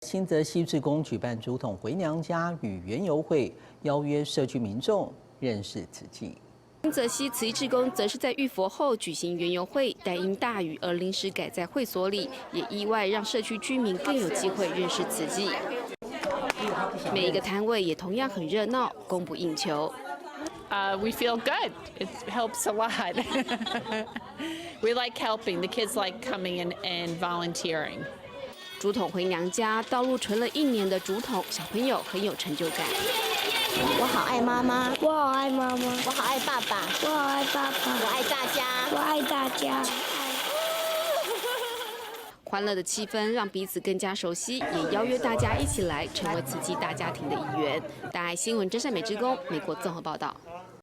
新泽西志工举办竹筒回娘家与园游会，邀约社区民众认识慈济。新泽西慈济志工则是在浴佛后举行园游会，但因大雨而临时改在会所里，也意外让社区居民更有机会认识慈济。每一个摊位也同样很热闹，供不应求。 We feel good. It helps a lot. We like helping. The kids like coming in and volunteering. 竹筒回娘家，倒入存了1年的竹筒，小朋友很有成就感。我好爱妈妈，我好爱妈妈，我好爱爸爸，我好爱爸爸，我爱大家，我爱大家。欢乐的气氛让彼此更加熟悉，也邀约大家一起来，成为慈济大家庭的一员。大爱新闻真善美志工，美国综合报道。